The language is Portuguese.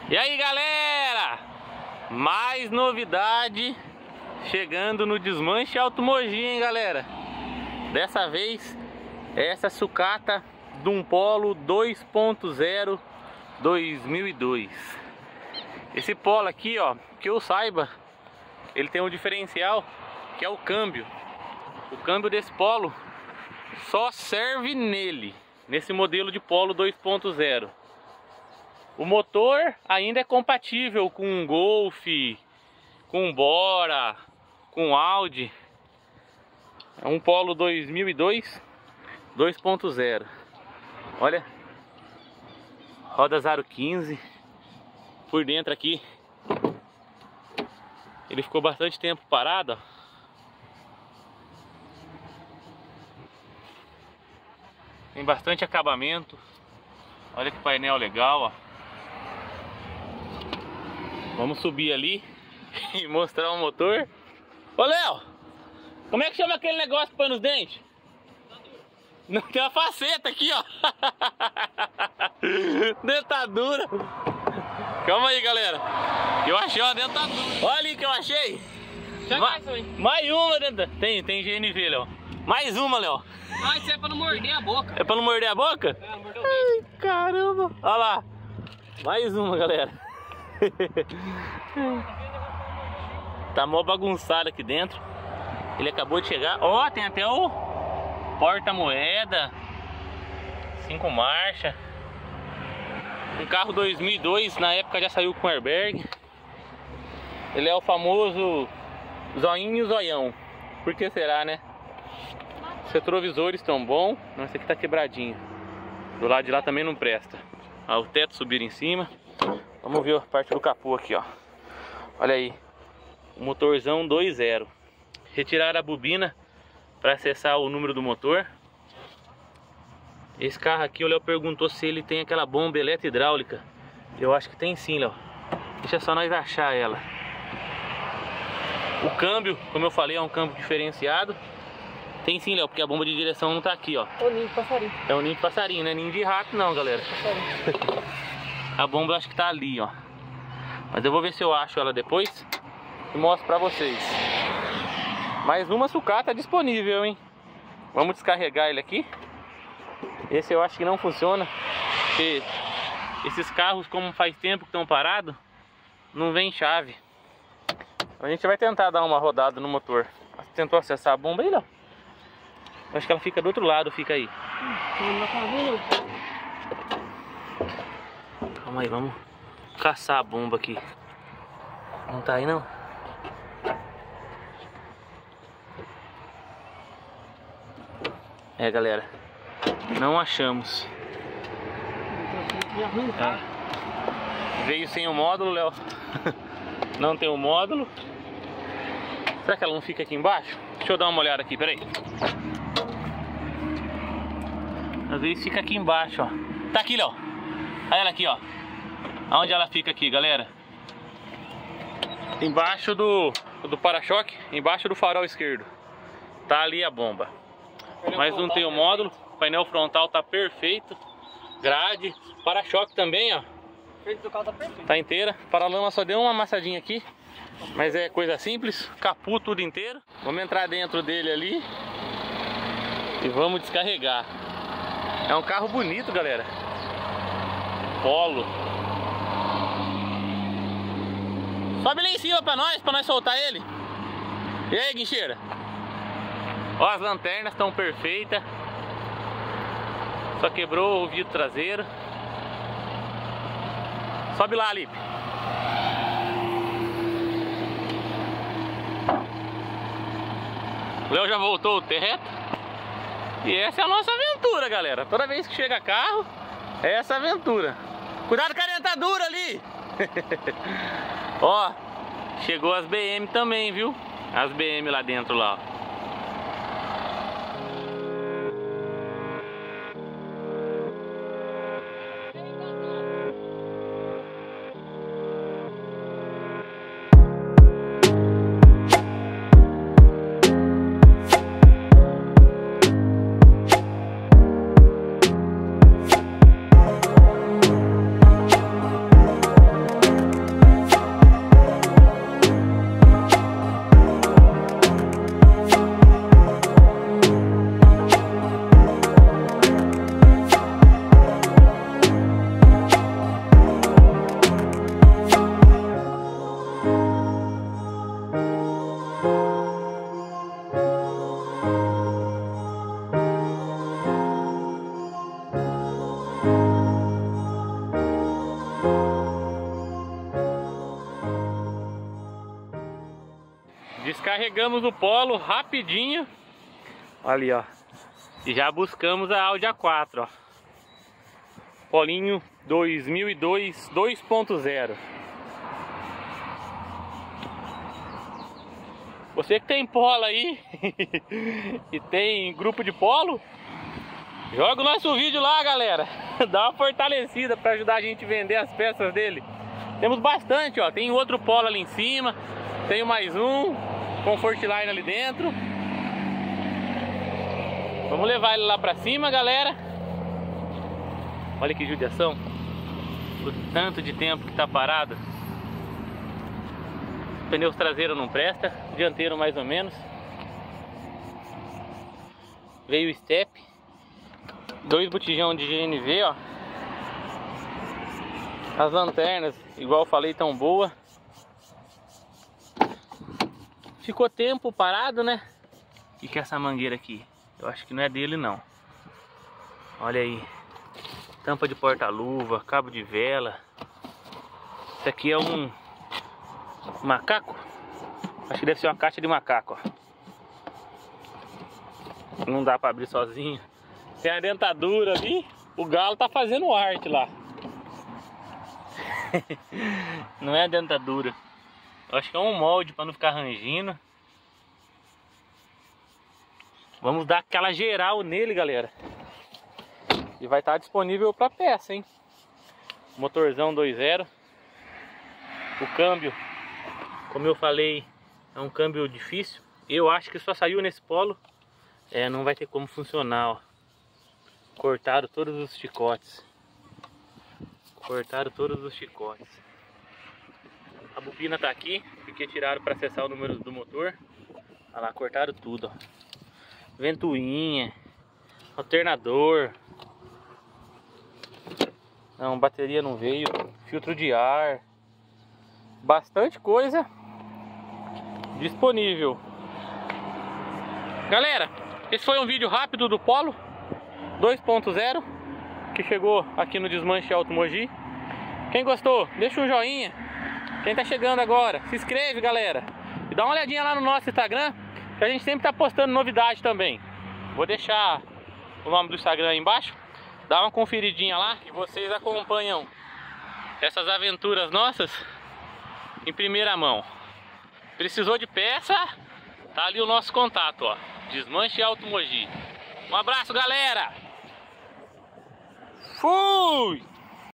E aí, galera, mais novidade chegando no Desmanche Alto Mogi, hein, galera. Dessa vez essa sucata de um Polo 2.0 2002. Esse Polo aqui, ó, que eu saiba, ele tem um diferencial que é o câmbio. O câmbio desse Polo só serve nesse modelo de Polo 2.0. O motor ainda é compatível com um Golf, com um Bora, com Audi. É um Polo 2002 2.0. Olha, roda aro 15. Por dentro aqui ele ficou bastante tempo parado, ó. Tem bastante acabamento. Olha que painel legal, ó. Vamos subir ali e mostrar o motor. Ô, Léo, como é que chama aquele negócio que põe nos dentes? Não, tem uma faceta aqui, ó. Dentadura. Calma aí, galera. Eu achei uma dentadura. Olha ali que eu achei. Mais uma dentadura. Tem GNV, Léo. Mais uma, Léo. Ah, isso é pra não morder a boca. É pra não morder a boca? É, mordeu o dente. Ai, caramba. Olha lá. Mais uma, galera. Tá mó bagunçado aqui dentro. Ele acabou de chegar. Ó, tem até o porta-moeda, 5 marchas. Um carro 2002, na época já saiu com airbag. Ele é o famoso zoinho zoião. Por que será, né? Os retrovisores estão bons. Não, esse aqui tá quebradinho. Do lado de lá também não presta. Ó, o teto subir em cima. Vamos ver a parte do capô aqui, ó. Olha aí. O motorzão 2.0. Retirar a bobina para acessar o número do motor. Esse carro aqui, o Léo perguntou se ele tem aquela bomba eletro-hidráulica. Eu acho que tem sim, Léo. Deixa só nós achar ela. O câmbio, como eu falei, é um câmbio diferenciado. Tem sim, Léo, porque a bomba de direção não tá aqui, ó. É o ninho de passarinho. É um ninho de passarinho, não é ninho de rato não, galera. A bomba eu acho que tá ali, ó. Mas eu vou ver se eu acho ela depois e mostro pra vocês. Mais uma sucata disponível, hein? Vamos descarregar ele aqui. Esse eu acho que não funciona, porque esses carros, como faz tempo que estão parados, não vem chave. A gente vai tentar dar uma rodada no motor. Você tentou acessar a bomba aí, não? Eu acho que ela fica do outro lado, fica aí. Calma aí, vamos caçar a bomba aqui. Não tá aí, não? É, galera, não achamos. Veio sem o módulo, Léo. Não tem o módulo. Será que ela não fica aqui embaixo? Deixa eu dar uma olhada aqui, peraí. Às vezes fica aqui embaixo, ó. Tá aqui, Léo. Olha ela aqui, ó. Aonde ela fica aqui, galera? Embaixo do para-choque, embaixo do farol esquerdo. Tá ali a bomba. Mas não tem o módulo. O painel frontal tá perfeito. Grade, para-choque também, ó. O carro tá perfeito. Tá inteira. Para-lama só deu uma amassadinha aqui, mas é coisa simples. Capô tudo inteiro. Vamos entrar dentro dele ali e vamos descarregar. É um carro bonito, galera. Polo. Sobe lá em cima pra nós soltar ele. E aí, guincheira? Ó, as lanternas estão perfeitas. Só quebrou o vidro traseiro. Sobe lá, Lipe. O Léo já voltou o teto. E essa é a nossa aventura, galera. Toda vez que chega carro, é essa aventura. Cuidado com a dentadura ali. Ó, chegou as BM também, viu? As BM lá dentro, lá, ó. Carregamos o polo rapidinho. Olha ali, ó. E já buscamos a Audi A4, ó. Polinho 2002 2.0. Você que tem polo aí e tem grupo de polo, joga o nosso vídeo lá, galera. Dá uma fortalecida para ajudar a gente a vender as peças dele. Temos bastante, ó. Tem outro polo ali em cima. Tenho mais um Comfortline ali dentro. Vamos levar ele lá pra cima, galera. Olha que judiação. O tanto de tempo que tá parado. Pneus traseiros não presta, dianteiro mais ou menos. Veio o step. 2 botijão de GNV, ó. As lanternas, igual eu falei, tão boa. Ficou tempo parado, né? O que é essa mangueira aqui? Eu acho que não é dele, não. Olha aí. Tampa de porta-luva, cabo de vela. Isso aqui é um macaco. Acho que deve ser uma caixa de macaco, ó. Não dá pra abrir sozinho. Tem a dentadura ali. O galo tá fazendo arte lá. Não é a dentadura. Eu acho que é um molde para não ficar rangindo. Vamos dar aquela geral nele, galera. E vai estar disponível para peça, hein? Motorzão 2.0. O câmbio, como eu falei, é um câmbio difícil. Eu acho que só saiu nesse polo. Não vai ter como funcionar, ó. Cortaram todos os chicotes. Cortaram todos os chicotes. A bobina tá aqui, porque tiraram para acessar o número do motor. Olha lá, cortaram tudo, ó. Ventoinha, alternador. Não, bateria não veio. Filtro de ar. Bastante coisa disponível. Galera, esse foi um vídeo rápido do Polo 2.0 que chegou aqui no Desmanche Alto Mogi. Quem gostou, deixa um joinha. Quem tá chegando agora, se inscreve, galera. E dá uma olhadinha lá no nosso Instagram, que a gente sempre tá postando novidade também. Vou deixar o nome do Instagram aí embaixo. Dá uma conferidinha lá e vocês acompanham essas aventuras nossas em primeira mão. Precisou de peça? Tá ali o nosso contato, ó. Desmanche Alto Mogi. Um abraço, galera! Fui!